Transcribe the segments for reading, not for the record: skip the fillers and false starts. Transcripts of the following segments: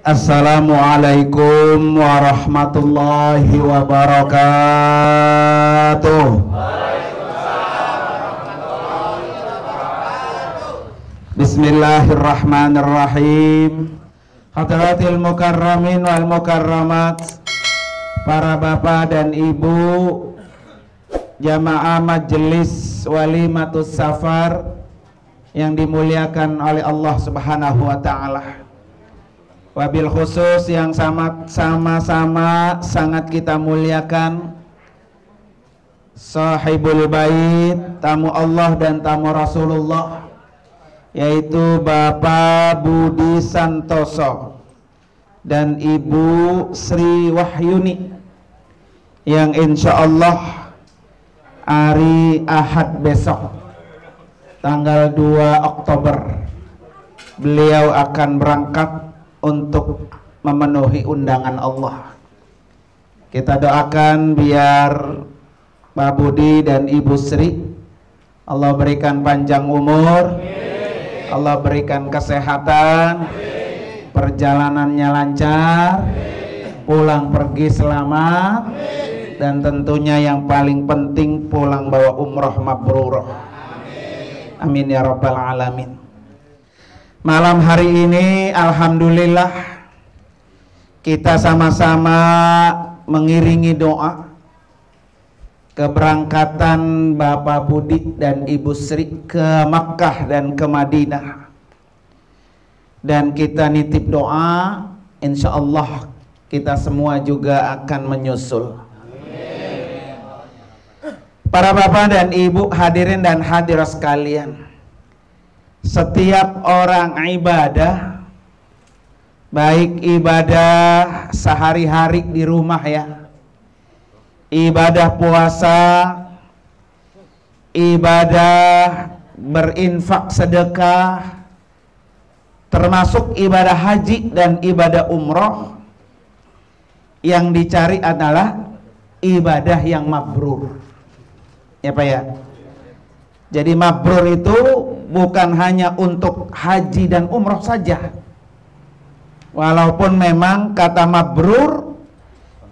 Assalamualaikum warahmatullahi wabarakatuh. Bismillahirrahmanirrahim. Hadratil mukarramin wal mukarramat, para bapak dan ibu, jamaah majelis walimatus safar yang dimuliakan oleh Allah Subhanahu wa ta'ala. Wabil khusus yang sama-sama sangat kita muliakan sahibul bait, tamu Allah dan tamu Rasulullah, yaitu Bapak Budi Santoso dan Ibu Sri Wahyuni, yang insya Allah hari Ahad besok tanggal 2 Oktober beliau akan berangkat untuk memenuhi undangan Allah. Kita doakan biar Pak Budi dan Ibu Sri Allah berikan panjang umur, Allah berikan kesehatan, perjalanannya lancar, pulang pergi selamat, dan tentunya yang paling penting pulang bawa umroh mabrurah. Amin ya rabbal alamin. Malam hari ini alhamdulillah kita sama-sama mengiringi doa keberangkatan Bapak Budi dan Ibu Sri ke Makkah dan ke Madinah, dan kita nitip doa insya Allah kita semua juga akan menyusul. Para bapak dan ibu, hadirin dan hadirat sekalian, setiap orang ibadah, baik ibadah sehari-hari di rumah ya, ibadah puasa, ibadah berinfak sedekah, termasuk ibadah haji dan ibadah umroh, yang dicari adalah ibadah yang mabrur. Ya Pak ya. Jadi mabrur itu bukan hanya untuk haji dan umroh saja. Walaupun memang kata mabrur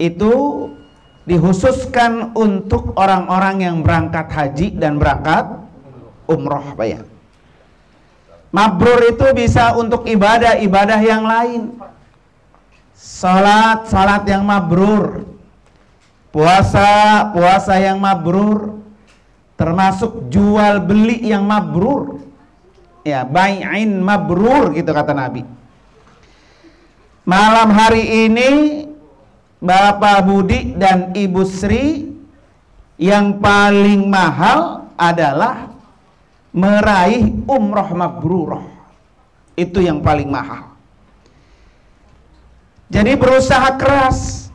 itu dikhususkan untuk orang-orang yang berangkat haji dan berangkat umroh Pak ya. Mabrur itu bisa untuk ibadah-ibadah yang lain. Salat yang mabrur, puasa yang mabrur, termasuk jual beli yang mabrur ya, bai'in mabrur gitu kata Nabi. Malam hari ini Bapak Budi dan Ibu Sri, yang paling mahal adalah meraih umroh mabrurah. Itu yang paling mahal. Jadi berusaha keras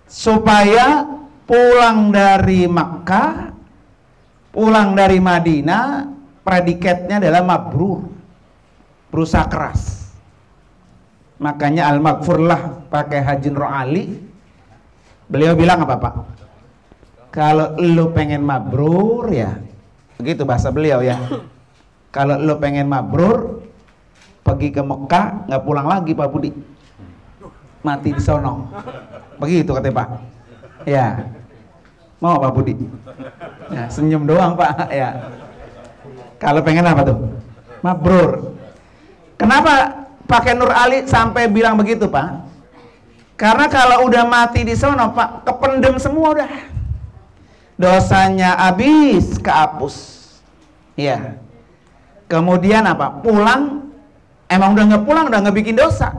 supaya pulang dari Makkah, pulang dari Madinah, predikatnya adalah mabrur, berusaha keras. Makanya al-maghfurlah pakai Haji Nur Ali, beliau bilang apa Pak? Kalau lu pengen mabrur ya, begitu bahasa beliau ya. Kalau lu pengen mabrur, pergi ke Mekah, nggak pulang lagi Pak Budi, mati di sono. Begitu katanya Pak. Ya. Mau Pak Budi? Ya, senyum doang Pak ya. Kalau pengen apa tuh? Mabrur. Kenapa pakai Nur Ali sampai bilang begitu Pak? Karena kalau udah mati di sono Pak, kependem semua udah. Dosanya habis, kehapus. Ya. Kemudian apa? Pulang, emang udah nggak pulang, udah nggak bikin dosa.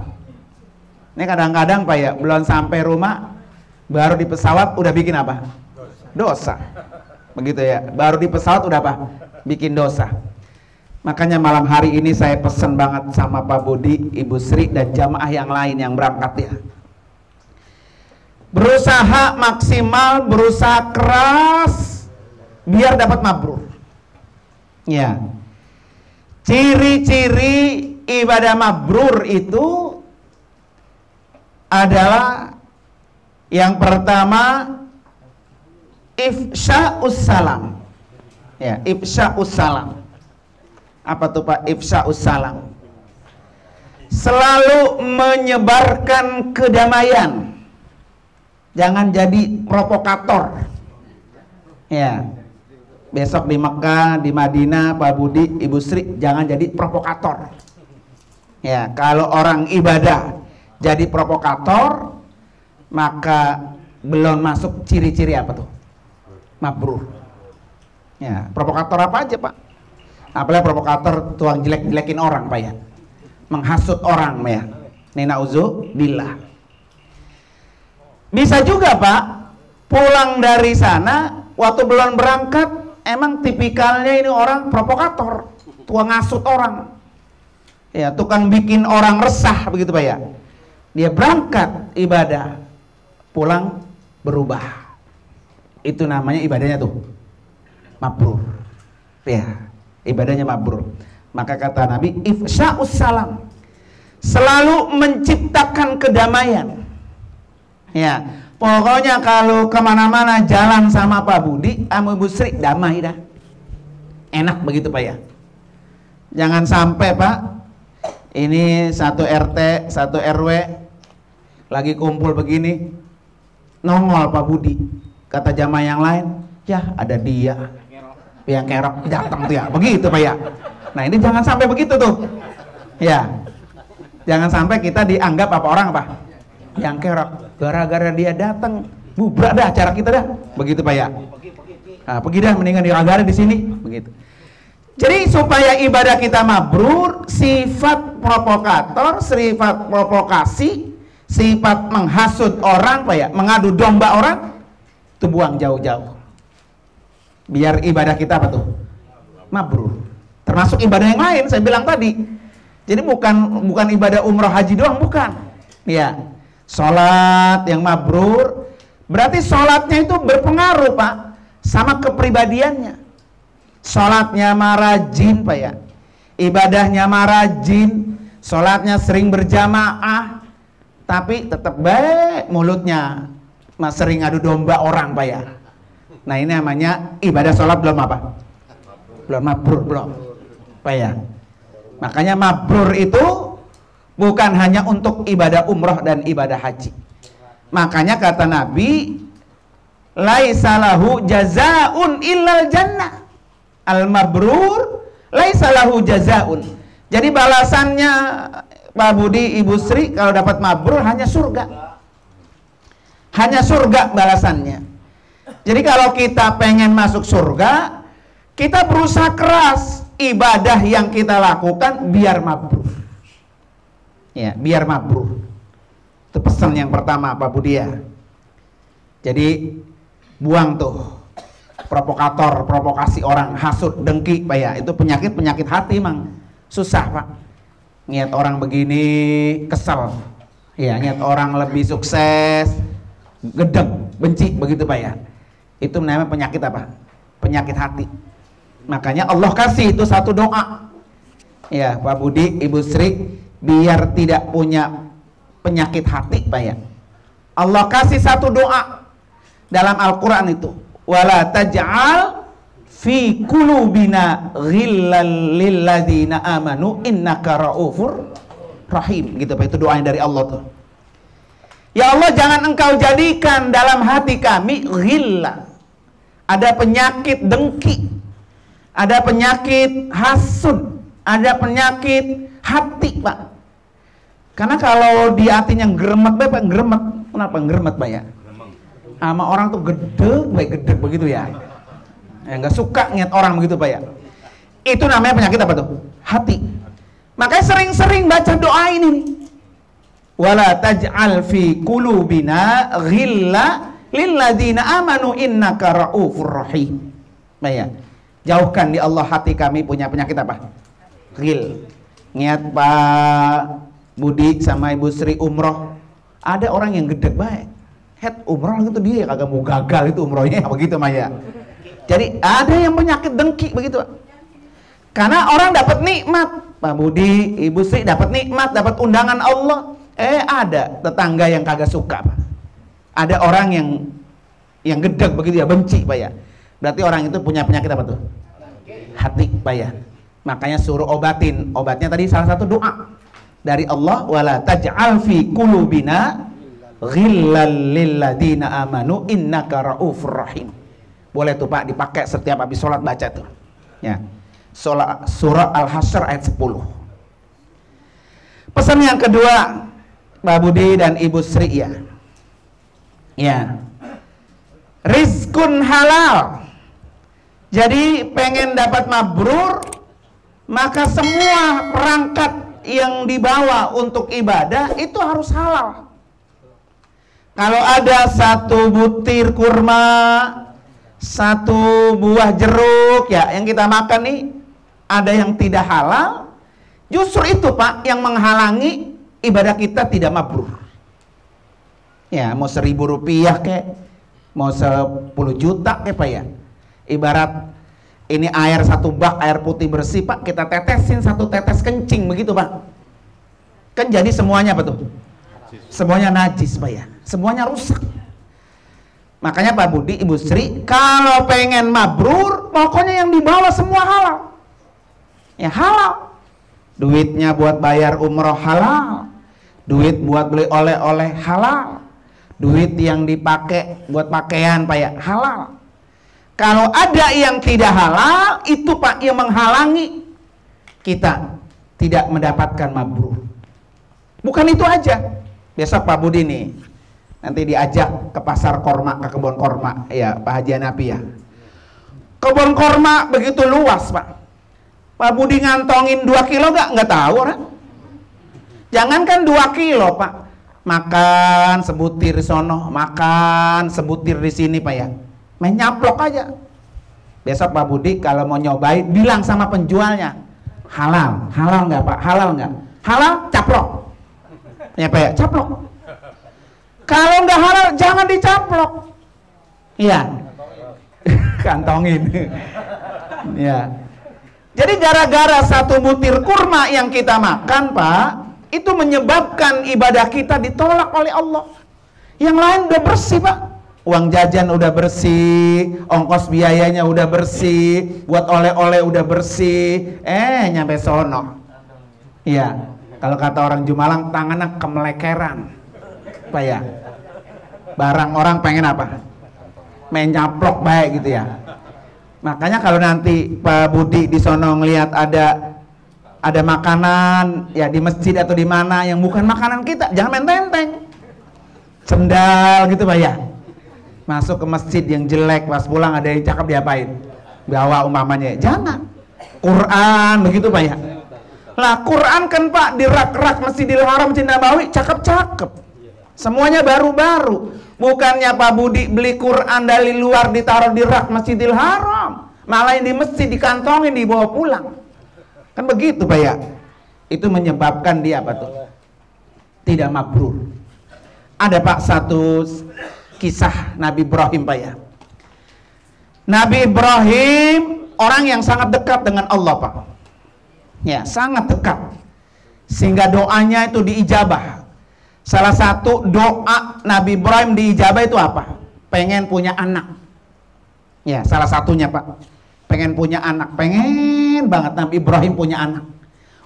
Ini kadang-kadang Pak ya, belum sampai rumah, baru di pesawat udah bikin apa? Dosa. Begitu ya, baru di pesawat udah apa? Bikin dosa. Makanya malam hari ini saya pesen banget sama Pak Budi, Ibu Sri, dan jamaah yang lain yang berangkat ya, berusaha maksimal, berusaha keras biar dapat mabrur ya. Ciri-ciri ibadah mabrur itu adalah yang pertama, ifsya'us salam ya, ifsya'us salam. Apa tuh Pak ifsya'us salam? selalu menyebarkan kedamaian. Jangan jadi provokator. Ya. Besok di Mekah, di Madinah, Pak Budi, Ibu Sri, jangan jadi provokator. Ya, kalau orang ibadah jadi provokator, maka belum masuk ciri-ciri apa tuh? Mabrur. Ya, provokator apa aja, Pak? Apalagi provokator tuang jelek-jelekin orang, Pak ya. Menghasut orang, ya. Ini na'udzubillah. Bisa juga, Pak, pulang dari sana waktu belum berangkat, emang tipikalnya ini orang provokator, tukang ngasut orang, ya, tukang bikin orang resah begitu Pak ya. Dia berangkat ibadah, pulang berubah. Itu namanya ibadahnya tuh mabrur, ya, ibadahnya mabrur. Maka kata Nabi, ifsya'us salam, selalu menciptakan kedamaian. Ya. Pokoknya kalau kemana-mana jalan sama Pak Budi, sama Ibu Sri, damai dah. Enak begitu Pak ya. Jangan sampai Pak, ini satu RT, satu RW, lagi kumpul begini, nongol Pak Budi. Kata jamaah yang lain, ya ada dia, yang kerok datang tuh ya. Begitu Pak ya. Nah ini jangan sampai begitu tuh. Ya, jangan sampai kita dianggap apa orang apa? Yang kerok. Gara-gara dia datang, bubar dah acara kita dah. Begitu Pak ya. Nah, pergi dah mendingan gara-gara di sini, begitu. Jadi supaya ibadah kita mabrur, sifat provokator, sifat provokasi, sifat menghasut orang, Pak ya, mengadu domba orang, itu buang jauh-jauh. Biar ibadah kita apa tuh? Mabrur. Termasuk ibadah yang lain saya bilang tadi. Jadi bukan ibadah umroh haji doang, bukan. Ya. Sholat yang mabrur, berarti sholatnya itu berpengaruh Pak sama kepribadiannya. Sholatnya marajin Pak ya, ibadahnya marajin, sholatnya sering berjamaah, tapi tetap baik mulutnya, sering adu domba orang Pak ya. Nah ini namanya ibadah sholat belum apa? Belum mabrur, belum Pak ya. Makanya mabrur itu bukan hanya untuk ibadah umroh dan ibadah haji. Makanya kata Nabi, laisa lahu jazaun illal jannah. Al mabrur laisa lahu jazaun. Jadi balasannya Pak Budi, Ibu Sri kalau dapat mabrur hanya surga. Hanya surga balasannya. Jadi kalau kita pengen masuk surga, kita berusaha keras ibadah yang kita lakukan biar mabrur. Ya, biar mabrur. Itu pesan yang pertama Pak Budi ya. Jadi buang tuh provokator, provokasi orang, hasut, dengki Pak ya. Itu penyakit hati emang. Susah Pak. Niat orang begini kesel. Ya, niat orang lebih sukses, gedeg, benci begitu Pak ya. Itu namanya penyakit apa? Penyakit hati. Makanya Allah kasih itu satu doa. Ya, Pak Budi, Ibu Sri, biar tidak punya penyakit hati Pak ya, Allah kasih satu doa dalam Al-Quran itu, wala taj'al fi qulubina ghillal lilladzina amanu innaka raufur rahim, gitu Pak. Itu doanya dari Allah tuh. Ya Allah, jangan engkau jadikan dalam hati kami ghillah, ada penyakit dengki, ada penyakit hasud, ada penyakit hati Pak. Karena kalau di hatinya geremet, Pak, geremet. Kenapa geremet, Pak ya? Sama orang tuh gedeg begitu ya. Nggak suka ngeliat orang begitu, Pak ya. Itu namanya penyakit apa tuh? Hati. Makanya sering-sering baca doa ini nih. Wala taj'al fi qulubina ghilla lilladzina amanu innaka raufur rahim. Pak ya. Jauhkan di Allah hati kami punya penyakit apa? Ghil. Niat Pak Budi sama Ibu Sri umroh, ada orang yang gedeg baik, head umroh itu dia kagak mau gagal itu umrohnya begitu Maya. Jadi ada yang penyakit dengki begitu. Karena orang dapat nikmat, Pak Budi, Ibu Sri dapat nikmat, dapat undangan Allah, ada tetangga yang kagak suka Pak. Ada orang yang gedeg begitu ya, benci Pak ya. Berarti orang itu punya penyakit apa tuh? Hati Pak ya. Makanya suruh obatin. Obatnya tadi salah satu doa. dari Allah, wala taj'al fi qulubina ghillal lil ladina amanu innaka raufur rahim. Boleh tuh Pak dipakai setiap habis sholat baca tuh. Ya. Surah Al-Hasyr ayat 10. Pesan yang kedua, Pak Budi dan Ibu Sri ya. Ya. Rizkun halal. Jadi pengen dapat mabrur, maka semua perangkat yang dibawa untuk ibadah itu harus halal. Kalau ada satu butir kurma, satu buah jeruk ya yang kita makan nih, ada yang tidak halal, justru itu Pak yang menghalangi ibadah kita tidak mabrur. Ya mau 1.000 rupiah kek, mau 10 juta kek Pak ya. Ibarat ini air 1 bak air putih bersih Pak, kita tetesin 1 tetes kencing begitu Pak, kan jadi semuanya apa tuh? Semuanya najis Pak ya, semuanya rusak. Makanya Pak Budi, Ibu Sri, kalau pengen mabrur, pokoknya yang dibawa semua halal. Ya halal. Duitnya buat bayar umroh halal, duit buat beli oleh-oleh halal, duit yang dipakai buat pakaian Pak ya halal. Kalau ada yang tidak halal, itu Pak yang menghalangi kita tidak mendapatkan mabrur. Bukan itu aja. Besok Pak Budi nih nanti diajak ke pasar korma, ke kebun korma ya Pak Haji Hanafi ya. Kebun korma begitu luas Pak. Pak Budi ngantongin 2 kilo nggak tahu orang. Jangankan 2 kilo Pak, makan sebutir di sono, makan sebutir di sini Pak ya. Main nyaplok aja. Besok Pak Budi kalau mau nyobain bilang sama penjualnya, halal, halal nggak Pak, halal nggak? Halal, caplok. Ya Pak ya, caplok. Kalau nggak halal jangan dicaplok. Iya. Kantongin. Ya. Jadi gara-gara 1 butir kurma yang kita makan Pak, itu menyebabkan ibadah kita ditolak oleh Allah. Yang lain udah bersih Pak. Uang jajan udah bersih, ongkos biayanya udah bersih, buat oleh-oleh udah bersih, nyampe sono. Iya, kalau kata orang Jumalang, tangannya kemelekeran, Pak ya. Barang orang pengen apa? Main nyaplok baik gitu ya. Makanya kalau nanti Pak Budi di sono ngelihat ada makanan ya di masjid atau di mana yang bukan makanan kita, jangan main tenteng. Sendal gitu Pak ya. Masuk ke masjid yang jelek, pas pulang ada yang cakep diapain? Bawa umpamanya, jangan. Quran begitu Pak ya. Lah Quran kan Pak di rak-rak Masjidil Haram Masjid Nabawi cakep-cakep. Semuanya baru-baru. Bukannya Pak Budi beli Quran dari luar ditaruh di rak Masjidil Haram, malah yang di masjid dikantongin dibawa pulang. Kan begitu Pak ya. Itu menyebabkan dia apa tuh? Tidak mabrur. Ada Pak satu kisah Nabi Ibrahim Pak ya. Nabi Ibrahim orang yang sangat dekat dengan Allah Pak. Ya, sangat dekat. Sehingga doanya itu diijabah. Salah satu doa Nabi Ibrahim diijabah itu apa? Pengen punya anak. Ya, salah satunya Pak. Pengen punya anak. Pengen banget Nabi Ibrahim punya anak.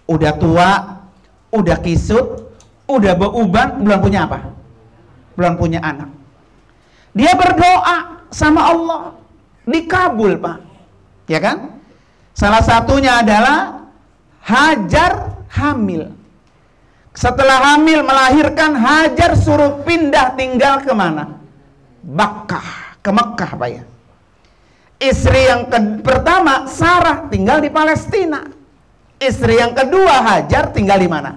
Udah tua, udah kisut, udah beuban, belum punya apa? Belum punya anak. Dia berdoa sama Allah, dikabul Pak, ya kan? Salah satunya adalah Hajar hamil. Setelah hamil melahirkan, Hajar suruh pindah tinggal ke mana? Makkah, ke Mekkah Pak ya. Istri yang pertama Sarah tinggal di Palestina. Istri yang kedua Hajar tinggal di mana?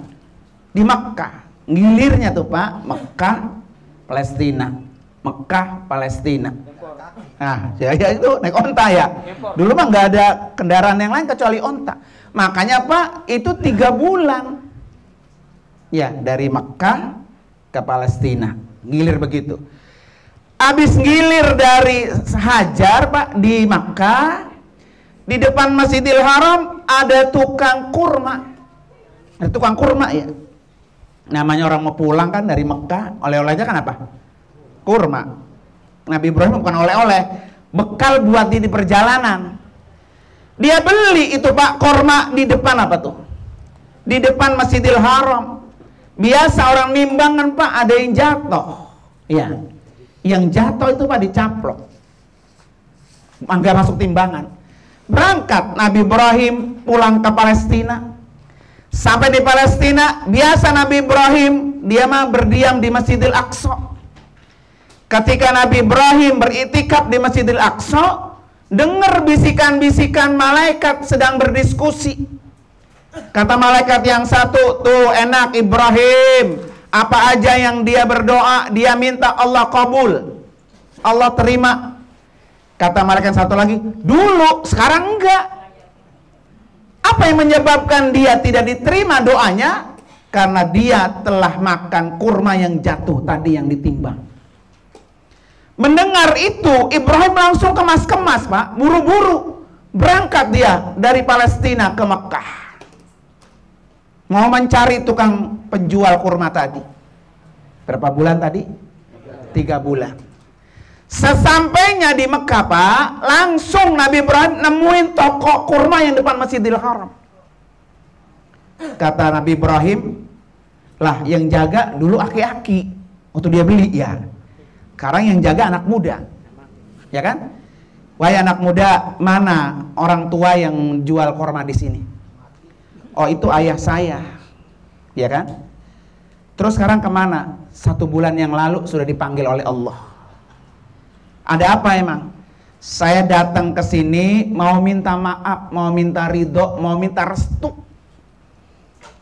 Di Mekkah. Gilirnya tuh Pak, Mekkah, Palestina. Mekkah, Palestina. Nah, ya itu naik onta ya. Dulu mah nggak ada kendaraan yang lain kecuali onta. Makanya Pak, itu 3 bulan. Ya, dari Mekkah ke Palestina. Gilir begitu. Habis gilir dari Hajar Pak di Mekkah, di depan Masjidil Haram ada tukang kurma. Ada tukang kurma ya. Namanya orang mau pulang kan dari Mekkah, oleh-olehnya kan apa? Kurma. Nabi Ibrahim bukan oleh-oleh, bekal buat di perjalanan. Dia beli itu Pak kurma di depan apa tuh? di depan Masjidil Haram. Biasa orang nimbang kan Pak, ada yang jatuh. Ya, yang jatuh itu Pak dicaplok, nggak masuk timbangan. Berangkat Nabi Ibrahim pulang ke Palestina. Sampai di Palestina, biasa Nabi Ibrahim dia mah berdiam di Masjidil Aqsa. Ketika Nabi Ibrahim beriktikaf di Masjidil Aqsa, dengar bisikan-bisikan malaikat sedang berdiskusi. Kata malaikat yang satu, tuh enak Ibrahim, apa aja yang dia berdoa, dia minta Allah kabul, Allah terima. Kata malaikat satu lagi, dulu, sekarang enggak. Apa yang menyebabkan dia tidak diterima doanya? Karena dia telah makan kurma yang jatuh tadi yang ditimbang. Mendengar itu, Ibrahim langsung kemas-kemas Pak, buru-buru berangkat dia dari Palestina ke Mekah, mau mencari tukang penjual kurma tadi. Berapa bulan tadi? 3 bulan. Sesampainya di Mekah Pak, langsung Nabi Ibrahim nemuin toko kurma yang depan Masjidil Haram. Kata Nabi Ibrahim, lah yang jaga dulu aki-aki waktu dia beli ya. Sekarang yang jaga anak muda, ya kan? Wahai anak muda, mana orang tua yang jual kurma di sini? Oh itu ayah saya, ya kan? Terus sekarang kemana? 1 bulan yang lalu sudah dipanggil oleh Allah. Ada apa emang? Saya datang ke sini mau minta maaf, mau minta ridho, mau minta restu.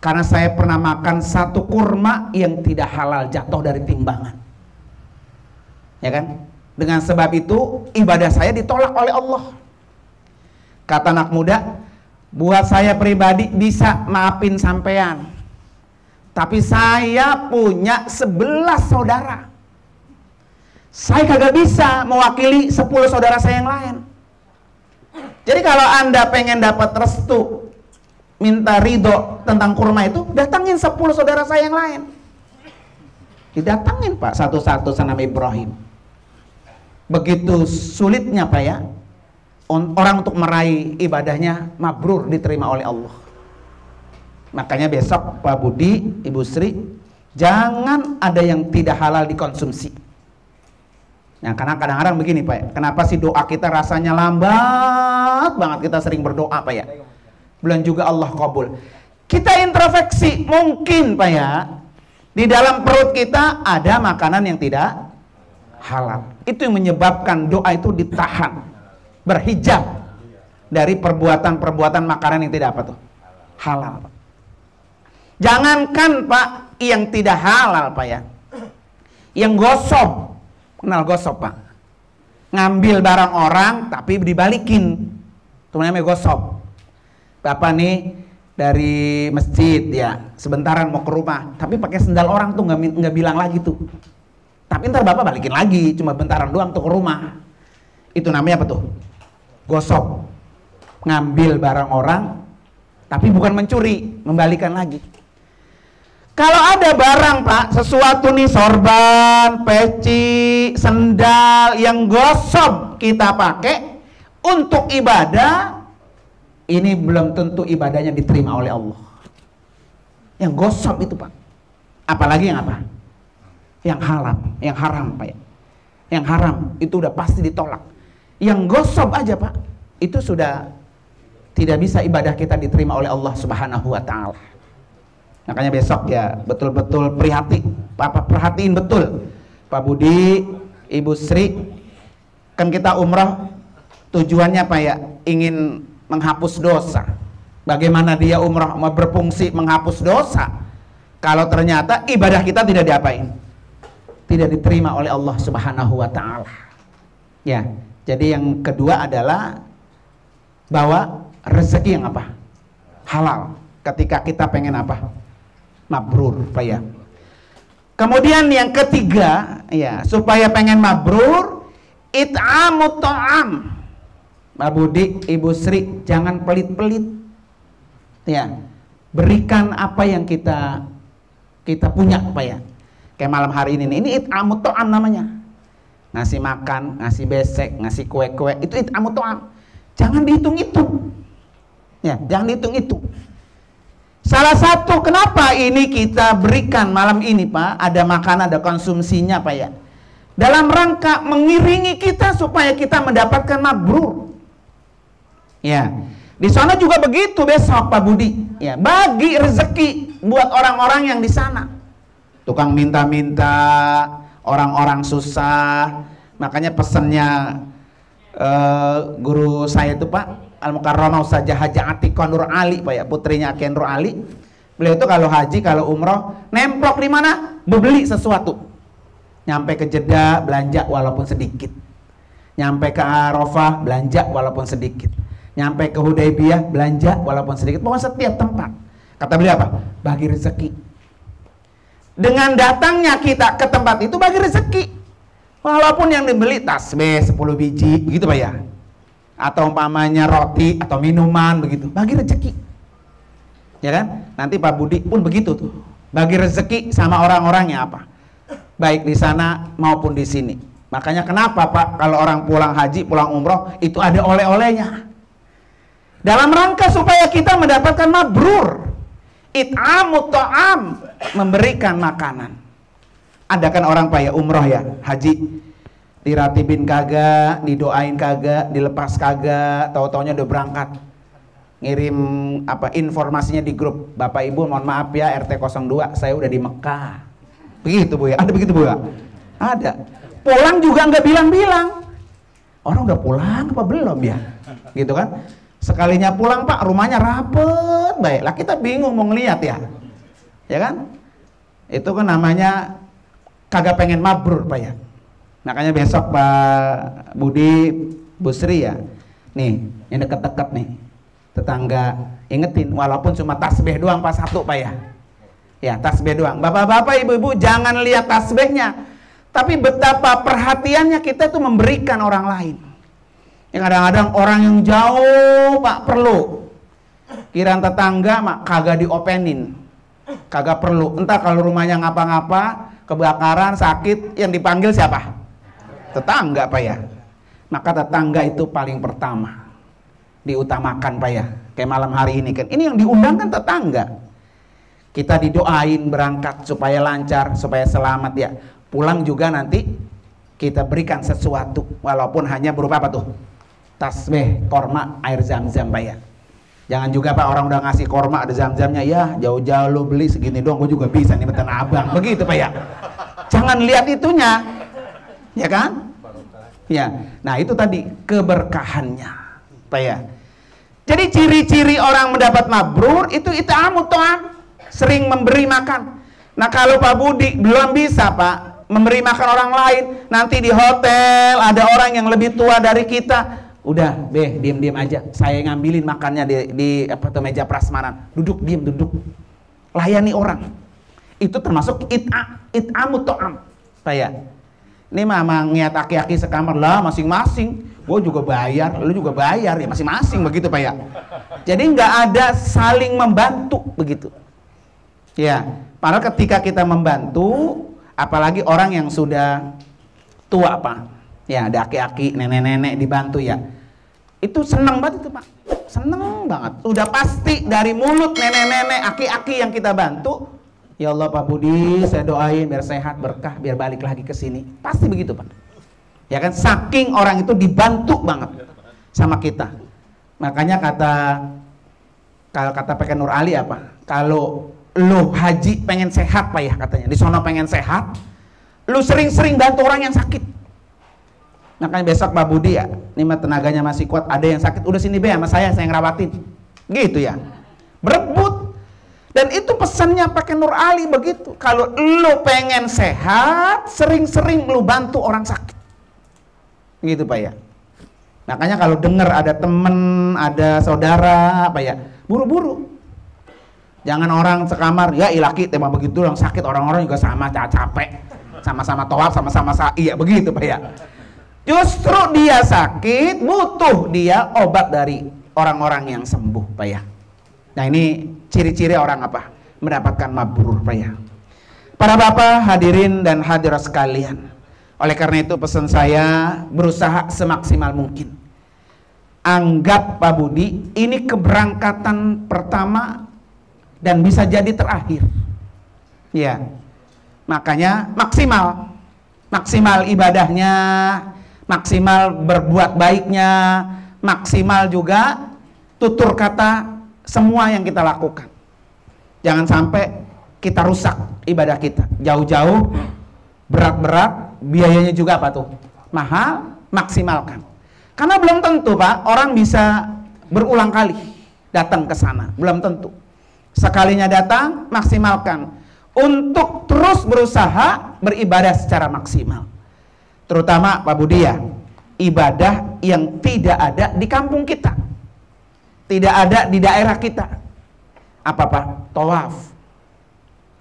Karena saya pernah makan 1 kurma yang tidak halal jatuh dari timbangan. Ya kan? Dengan sebab itu ibadah saya ditolak oleh Allah. Kata anak muda, buat saya pribadi bisa maafin sampean, tapi saya punya 11 saudara. Saya kagak bisa mewakili 10 saudara saya yang lain. Jadi kalau Anda pengen dapat restu, minta ridho tentang kurma itu, datangin 10 saudara saya yang lain. Didatangin Pak satu-satu sama Ibrahim. Begitu sulitnya Pak ya orang untuk meraih ibadahnya mabrur, diterima oleh Allah. Makanya besok Pak Budi, Ibu Sri, jangan ada yang tidak halal dikonsumsi. Nah karena kadang-kadang begini Pak ya, kenapa sih doa kita rasanya lambat banget, kita sering berdoa Pak ya, belum juga Allah kabul. Kita introspeksi, mungkin Pak ya, di dalam perut kita ada makanan yang tidak halal. Itu yang menyebabkan doa itu ditahan, berhijab dari perbuatan-perbuatan makanan yang tidak apa tuh? Halal. Jangankan Pak yang tidak halal Pak ya, yang gosop, kenal gosop Pak? Ngambil barang orang tapi dibalikin, itu namanya gosop. Bapak nih dari masjid ya, sebentaran mau ke rumah, tapi pakai sendal orang tuh nggak bilang lagi tuh. Tapi ntar bapak balikin lagi, cuma bentaran doang tuh ke rumah. Itu namanya apa tuh? Gosok. Ngambil barang orang, tapi bukan mencuri, membalikan lagi. Kalau ada barang Pak, sesuatu nih sorban, peci, sendal yang gosok kita pakai untuk ibadah, ini belum tentu ibadahnya diterima oleh Allah. Yang gosok itu Pak. Apalagi yang apa? Yang halal, yang haram Pak ya. Yang haram itu udah pasti ditolak. Yang gosok aja Pak, itu sudah tidak bisa ibadah kita diterima oleh Allah Subhanahu wa taala. Makanya besok ya betul-betul perhatiin betul Pak Budi, Ibu Sri, kan kita umrah tujuannya Pak ya, ingin menghapus dosa. Bagaimana dia umrah mau berfungsi menghapus dosa kalau ternyata ibadah kita tidak diapain? Tidak diterima oleh Allah Subhanahu wa taala. Ya, jadi yang kedua adalah bahwa rezeki yang apa? Halal. Ketika kita pengen apa? Mabrur, Pak ya. Kemudian yang ketiga, ya, supaya pengen mabrur, it'amut ta'am. Pak Budi, Ibu Sri, jangan pelit-pelit. Ya, berikan apa yang kita punya, Pak ya. Kayak malam hari ini it'amut ta'am namanya. Ngasih makan, ngasih besek, ngasih kue-kue, itu it'amut ta'am. Jangan dihitung itu. Ya, jangan dihitung itu. Salah satu kenapa ini kita berikan malam ini Pak, ada makanan, ada konsumsinya Pak ya, dalam rangka mengiringi kita supaya kita mendapatkan mabrur. Ya, di sana juga begitu besok Pak Budi. Ya, bagi rezeki buat orang-orang yang di sana. Tukang minta-minta, orang-orang susah. Makanya pesannya guru saya itu Pak, Al-Mukarramah Ustazah Haji Atiqah Nur Ali Pak ya, putrinya Kiai Nur Ali. Beliau itu kalau haji, kalau umroh, nemplok di mana? Beli sesuatu. Nyampe ke Jeddah belanja walaupun sedikit. Nyampe ke Arafah belanja walaupun sedikit. Nyampe ke Hudaybiyah belanja walaupun sedikit. Pokoknya setiap tempat. Kata beliau apa? Bagi rezeki. Dengan datangnya kita ke tempat itu bagi rezeki. Walaupun yang dibeli tasbih 10 biji, begitu Pak ya. Atau umpamanya roti atau minuman begitu, bagi rezeki. Ya kan? Nanti Pak Budi pun begitu tuh. Bagi rezeki sama orang-orangnya apa? Baik di sana maupun di sini. Makanya kenapa Pak kalau orang pulang haji, pulang umroh itu ada oleh-olehnya. Dalam rangka supaya kita mendapatkan mabrur. It'amut ta'am, memberikan makanan. Ada kan orang Pak ya umroh ya, haji, diratibin kagak, didoain kagak, dilepas kagak, tahu-taunya udah berangkat. Ngirim apa informasinya di grup, Bapak Ibu mohon maaf ya RT 02 saya udah di Mekah. Begitu Bu ya, ada begitu Bu ya? Ada. Pulang juga nggak bilang-bilang. Orang udah pulang apa belum ya? Gitu kan? Sekalinya pulang Pak, rumahnya rapet, baik. Lah kita bingung mau ngeliat ya. Ya kan? Itu kan namanya kagak pengen mabrur Pak ya. Makanya besok Pak Budi Busri ya, nih yang deket-deket nih, tetangga ingetin walaupun cuma tasbih doang Pak satu Pak ya. Ya tasbih doang. Bapak-bapak, ibu-ibu jangan lihat tasbihnya, tapi betapa perhatiannya kita tuh memberikan orang lain. Yang kadang-kadang orang yang jauh Pak perlu, kiraan tetangga mak kagak diopenin, kagak perlu. Entah kalau rumahnya ngapa-ngapa, kebakaran, sakit, yang dipanggil siapa? Tetangga Pak ya. Maka tetangga itu paling pertama diutamakan Pak ya. Kayak malam hari ini kan, ini yang diundang kan tetangga. Kita didoain berangkat supaya lancar, supaya selamat ya. Pulang juga nanti kita berikan sesuatu, walaupun hanya berupa apa tuh? Tasbih, korma, air zam-zam Pak ya. Jangan juga Pak orang udah ngasih korma ada zam-zamnya, ya jauh-jauh lo beli segini doang gue juga bisa nih Tanah Abang. Begitu Pak ya. Jangan lihat itunya. Ya kan? Ya. Nah, itu tadi keberkahannya, Pak ya. Jadi ciri-ciri orang mendapat mabrur itu it'amut ta'am, sering memberi makan. Nah, kalau Pak Budi belum bisa, Pak, memberi makan orang lain, nanti di hotel ada orang yang lebih tua dari kita, udah, diam-diam aja. Saya ngambilin makannya di apa tuh meja prasmanan. Duduk, diam, duduk. Layani orang. Itu termasuk it'amut ta'am, Pak ya. Ini mama ngiat aki-aki sekamar lah masing-masing. Gue juga bayar, lu juga bayar ya masing-masing begitu Pak ya. Jadi nggak ada saling membantu begitu. Ya, padahal ketika kita membantu, apalagi orang yang sudah tua Pak, ya ada aki-aki, nenek-nenek dibantu ya, itu seneng banget itu Pak, seneng banget. Udah pasti dari mulut nenek-nenek, aki-aki yang kita bantu. Ya Allah Pak Budi, saya doain biar sehat, berkah, biar balik lagi ke sini. Pasti begitu Pak. Ya kan, saking orang itu dibantu banget sama kita. Makanya kalau kata Pak Nur Ali apa? Kalau lu haji pengen sehat Pak ya katanya, di sono pengen sehat, lu sering-sering bantu orang yang sakit. Makanya besok Pak Budi ya, ini mah tenaganya masih kuat, ada yang sakit, udah sini be sama saya ngerawatin. Gitu ya. Berebut. Dan itu pesannya pakai Nur Ali begitu. Kalau lu pengen sehat, sering-sering lu bantu orang sakit. Gitu Pak ya. Makanya kalau dengar ada temen, ada saudara, apa ya, buru-buru. Jangan orang sekamar, ya ilaki tema begitu, orang sakit, orang-orang juga sama capek. Sama-sama tawaf, sama-sama sa'i, ya begitu Pak ya. Justru dia sakit, butuh dia obat dari orang-orang yang sembuh Pak ya. Nah ini ciri-ciri orang apa? Mendapatkan mabrur Pak ya. Para bapak hadirin dan hadirat sekalian, oleh karena itu pesan saya berusaha semaksimal mungkin. Anggap Pak Budi ini keberangkatan pertama dan bisa jadi terakhir. Ya, makanya maksimal ibadahnya, maksimal berbuat baiknya, maksimal juga tutur kata semua yang kita lakukan. Jangan sampai kita rusak ibadah kita. Jauh-jauh, berat-berat, biayanya juga apa tuh? Mahal, maksimalkan. Karena belum tentu Pak, orang bisa berulang kali datang ke sana, belum tentu. Sekalinya datang, maksimalkan untuk terus berusaha beribadah secara maksimal. Terutama Pak Budi ya, ibadah yang tidak ada di kampung kita, tidak ada di daerah kita. Apa Pak? Tawaf.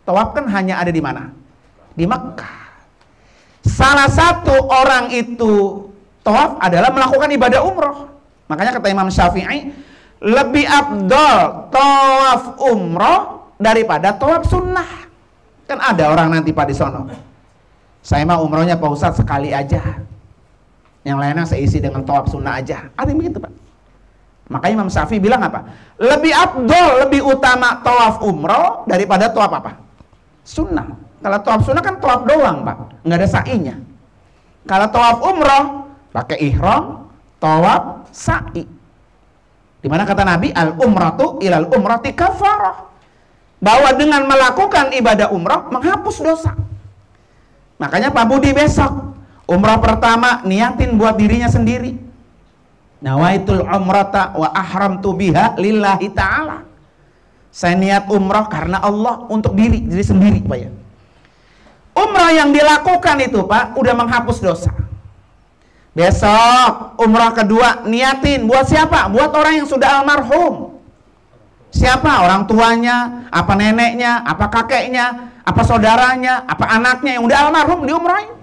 Tawaf kan hanya ada di mana? Di Mekah. Salah satu orang itu tawaf adalah melakukan ibadah umroh. Makanya kata Imam Syafi'i, lebih afdol tawaf umroh daripada tawaf sunnah. Kan ada orang nanti Pak di sono, saya mah umrohnya Pak Ustadz sekali aja, yang lainnya saya isi dengan tawaf sunnah aja. Ada yang begitu Pak. Makanya Imam Syafi'i bilang apa? Lebih afdol, lebih utama tawaf umroh daripada tawaf apa? Sunnah. Kalau tawaf sunnah kan tawaf doang Pak, nggak ada sa'inya. Kalau tawaf umroh pakai ihram, tawaf, sa'i. Dimana kata Nabi, al-umratu ilal umrati kafarah, bahwa dengan melakukan ibadah umrah menghapus dosa. Makanya Pak Budi besok umrah pertama niatin buat dirinya sendiri, nawaitul umrata wa ahramtu biha lillahi ta'ala. Saya niat umrah karena Allah, untuk diri sendiri Pak ya. Umrah yang dilakukan itu Pak udah menghapus dosa. Besok umrah kedua niatin buat siapa? Buat orang yang sudah almarhum. Siapa? Orang tuanya, apa neneknya, apa kakeknya, apa saudaranya, apa anaknya yang udah almarhum diumrahin.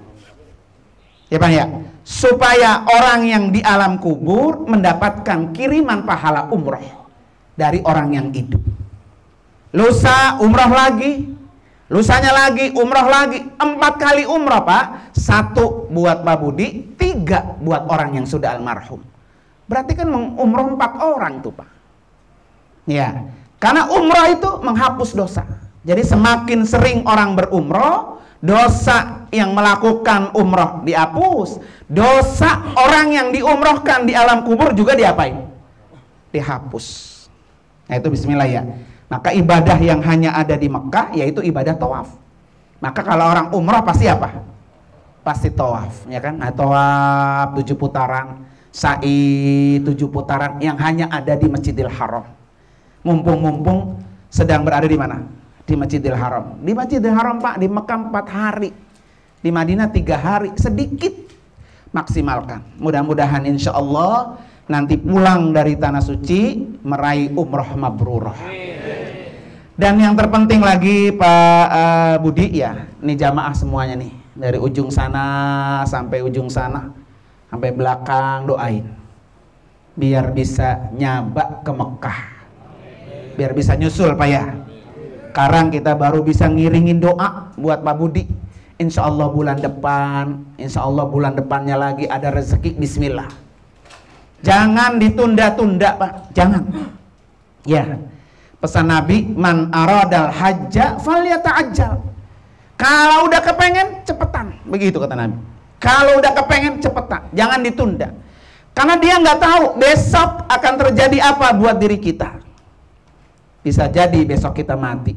Ya Pak ya. Supaya orang yang di alam kubur mendapatkan kiriman pahala umrah dari orang yang hidup. Lusa umrah lagi, lusanya lagi umrah lagi, 4 kali umrah Pak. 1 buat Pak Budi, 3 buat orang yang sudah almarhum. Berarti kan umrah 4 orang tuh Pak. Ya, karena umrah itu menghapus dosa. Jadi semakin sering orang berumrah, dosa yang melakukan umrah dihapus, dosa orang yang diumrahkan di alam kubur juga diapain? Dihapus. Nah itu bismillah ya. Maka ibadah yang hanya ada di Mekah yaitu ibadah tawaf. Maka kalau orang umrah pasti apa? Pasti tawaf, ya kan? Nah, tawaf 7 putaran, sa'i 7 putaran yang hanya ada di Masjidil Haram. Mumpung sedang berada di mana? Di Masjidil Haram. Di Masjidil Haram Pak, di Mekah 4 hari, di Madinah 3 hari, sedikit maksimalkan. Mudah-mudahan insya Allah nanti pulang dari tanah suci meraih umroh mabrurah. Dan yang terpenting lagi Pak Budi ya, ini jamaah semuanya nih, dari ujung sana sampai ujung sana, sampai belakang, doain biar bisa nyabak ke Mekah, biar bisa nyusul Pak ya. Sekarang kita baru bisa ngiringin doa buat Pak Budi. Insya Allah bulan depan, insya Allah bulan depannya lagi ada rezeki, bismillah. Jangan ditunda-tunda Pak, jangan. Ya, pesan Nabi, man aradal hajja falyata'ajjal. Kalau udah kepengen cepetan, begitu kata Nabi. Kalau udah kepengen cepetan, jangan ditunda. Karena dia nggak tahu besok akan terjadi apa buat diri kita. Bisa jadi besok kita mati,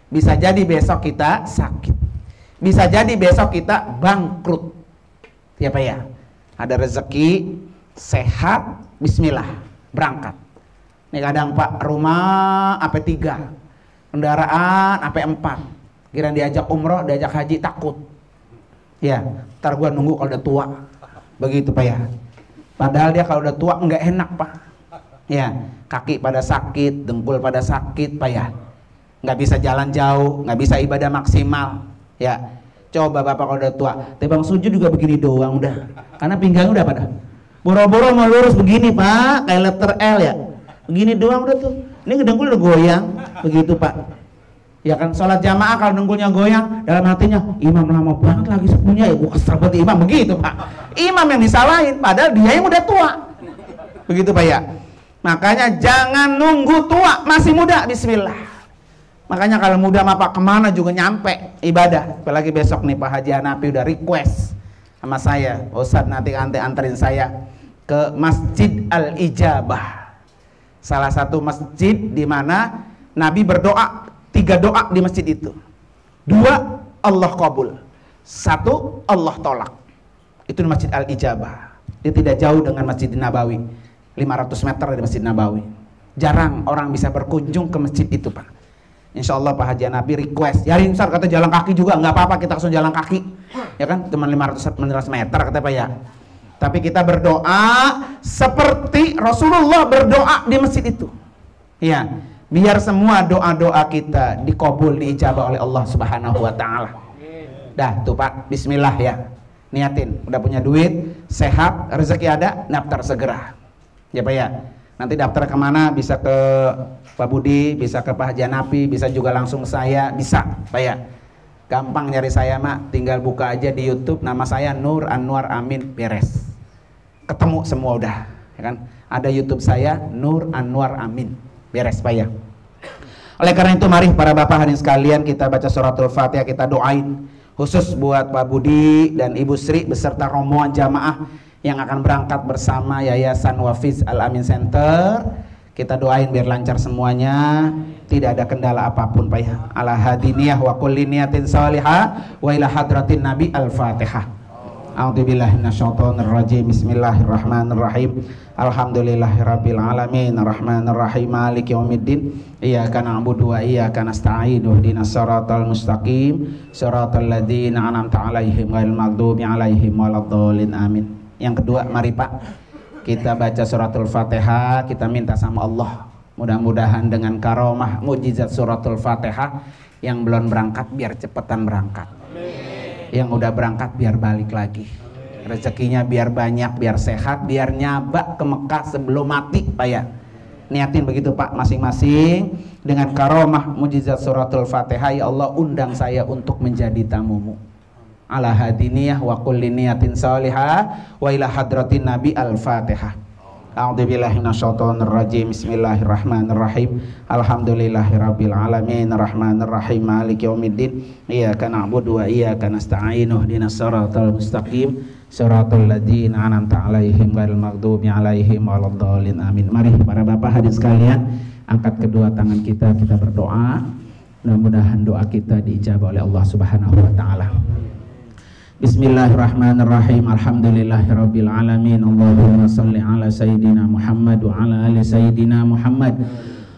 bisa jadi besok kita sakit, bisa jadi besok kita bangkrut. Ya Pak ya, ada rezeki, sehat, bismillah, berangkat. Ini kadang Pak, rumah AP3, kendaraan AP4, kira diajak umroh, diajak haji, takut. Ya, ntar gua nunggu kalau udah tua, begitu Pak ya. Padahal dia kalau udah tua nggak enak Pak. Ya, kaki pada sakit, dengkul pada sakit Pak ya. Nggak bisa jalan jauh, nggak bisa ibadah maksimal. Ya, coba Bapak kalau udah tua, tebang sujud juga begini doang udah, karena pinggang udah pada boro-boro mau lurus begini Pak, kayak letter L ya, begini doang udah tuh. Ini dengkul udah goyang, begitu Pak. Ya kan, sholat jamaah kalau dengkulnya goyang, dalam hatinya, imam lama banget lagi sepunya ya, gue kesel banget imam, begitu Pak. Imam yang disalahin, padahal dia yang udah tua, begitu Pak ya. Makanya jangan nunggu tua, masih muda, bismillah. Makanya kalau muda mah Pak kemana juga nyampe ibadah. Apalagi besok nih Pak Haji Hanafi udah request sama saya, Ustadz nanti anterin saya ke Masjid Al-Ijabah, salah satu masjid di mana Nabi berdoa 3 doa di masjid itu. 2 Allah kabul, 1 Allah tolak. Itu di Masjid Al-Ijabah. Dia tidak jauh dengan Masjid Nabawi, 500 meter dari Masjid Nabawi. Jarang orang bisa berkunjung ke masjid itu Pak. Insya Allah Pak Haji Hanafi request, ya Ustaz kata jalan kaki juga nggak apa-apa, kita langsung jalan kaki, ya kan, cuma 500 meter kata Pak ya. Tapi kita berdoa seperti Rasulullah berdoa di masjid itu, ya, biar semua doa-doa kita dikabul, diijabah oleh Allah Subhanahu Wa Taala. Dah tuh Pak, Bismillah ya, niatin, udah punya duit, sehat, rezeki ada, daftar segera, ya Pak ya. Nanti daftar kemana? Bisa ke Pak Budi, bisa ke Pak Haji Hanafi, bisa juga langsung saya, bisa Pak ya. Gampang nyari saya mak, tinggal buka aja di YouTube, nama saya Nur Anwar Amin, beres. Ketemu semua udah, ya kan? Ada YouTube saya Nur Anwar Amin, beres Pak ya. Oleh karena itu mari para bapak hadirin sekalian kita baca suratul Fatihah, kita doain khusus buat Pak Budi dan Ibu Sri beserta rombongan jamaah yang akan berangkat bersama Yayasan Wafiz Al-Amin Center. Kita doain biar lancar semuanya, tidak ada kendala apapun Pak ya. Ala hadiniyah wa kulli niyatin salihah wa ila hadratin Nabi Al-Fatihah. A'udzubillahi minasyaitonir rajim. Bismillahirrahmanirrahim. Alhamdulillahirabbil alamin arrahmanir rahim maliki yaumiddin. Iyyaka na'budu wa iyyaka nasta'in. Ihdinas siratal mustaqim, siratal ladzina an'amta 'alaihim ghairil maghdubi 'alaihim waladdallin. Amin. Yang kedua, mari Pak, kita baca suratul Fatihah, kita minta sama Allah mudah-mudahan dengan karomah mujizat suratul Fatihah yang belum berangkat biar cepetan berangkat, yang udah berangkat biar balik lagi, rezekinya biar banyak, biar sehat, biar nyabak ke Mekah sebelum mati Pak ya. Niatin begitu Pak masing-masing dengan karomah mujizat suratul Fatihah. Ya Allah, undang saya untuk menjadi tamumu. Ala hadiniyah wa kulli niyatin salihah wa ila hadratin Nabi Al-Fatihah. A'udzubillahi minasyaitonir rajim. Bismillahirrahmanirrahim. Alhamdulillahirabbil alamin arrahmanir rahim maliki yaumiddin. Iyyaka na'budu wa iyyaka nasta'in. Ihdinas siratal mustaqim, siratal ladzina an'amta 'alaihim ghairil maghdubi 'alaihim waladdallin. Amin. Mari para bapak hadirin sekalian, angkat kedua tangan kita berdoa. Mudah-mudahan doa kita diijabah oleh Allah Subhanahu wa taala. Bismillahirrahmanirrahim. Alhamdulillahirabbil alamin. Allahumma shalli ala sayidina Muhammad wa ala ali sayidina Muhammad.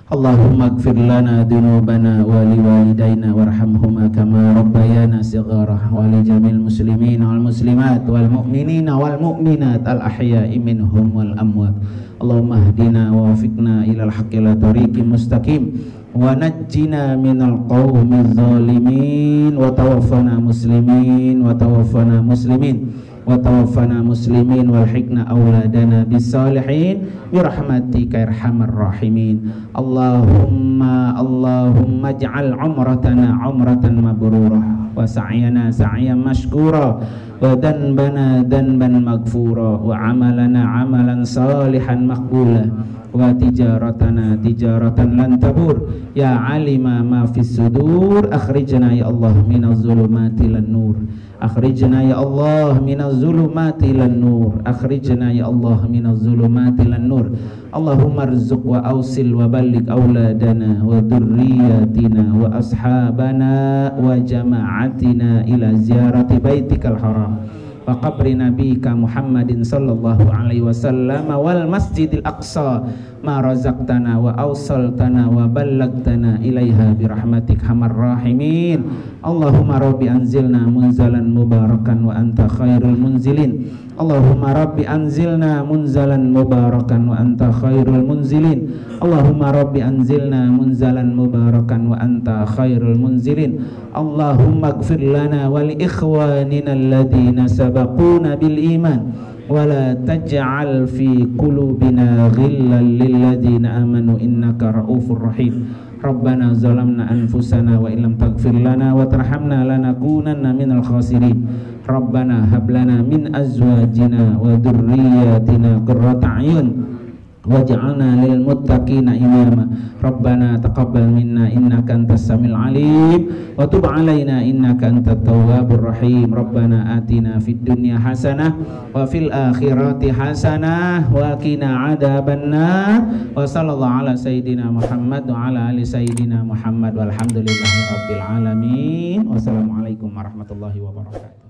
Allahumma ighfir lana dzunubana wa liwalidayna warhamhuma kama rabbayana shighara wa li jamil muslimin wal muslimat wal mu'minina wal mu'minat al ahya'i minhum wal amwat. Allahumma hdina wa wafiqna ilal haqqi la tariqim mustaqim wa najjina minal qawmi zalimin wa tawaffana muslimin wa tawaffana muslimin wa tawaffana muslimin wal hikna auladana bis salihin bi rahmatika arhamar rahimin. Allahumma ij'al umratana umratan mabrurah wa sa'yana sa'yan mashkura wa danbana danban maghfura wa amalana amalan salihan maqbula wa tijaratana tijaratan lan tabur. Ya alima ma fis sudur, akhrijna ya Allah minaz zulumati lan nur, akhrijna ya Allah minaz zulumati lan nur, akhrijna ya Allah minaz zulumati lan nur. Allahumma rzuq wa ausil wa balligh auladana wa dhurriyyatina wa ashabana wa jama'atina ila ziyarati baitikal haram wa qabri nabika Muhammadin sallallahu alaihi wasallam wal masjidil aqsa ma razaqtana wa awsaltana wa ballagtana ilaiha birahmatik hamar rahimin. Allahumma rabbi anzilna munzalan mubarakan wa anta khairul munzilin. Allahumma rabbi anzilna munzalan mubarakan wa anta khairul munzilin. Allahumma rabbi anzilna munzalan mubarakan wa anta khairul munzilin. Allahumma ighfir lana wa li ikhwanina alladhina sabaquna bil iman wa la taj'al fi qulubina ghillan lil ladzina amanu innaka raufur rahim. Rabbana zalamna anfusana wa illam taghfir lana wa tarhamna lanakunanna minal khasirin. Rabbana hab lana min azwajina wa dhurriyyatina qurrata a'yun waj'alna lil muttaqina imama. Rabbana taqabbal minna innaka antas samiul alim wa tub alaina innaka antat tawwabur rahim. Rabbana atina fid dunya hasanah wa fil akhirati hasanah wa qina adzabannar. Wa sallallahu ala sayyidina Muhammad wa ala ali sayyidina Muhammad walhamdulillahi rabbil alamin. Wassalamualaikum warahmatullahi wabarakatuh.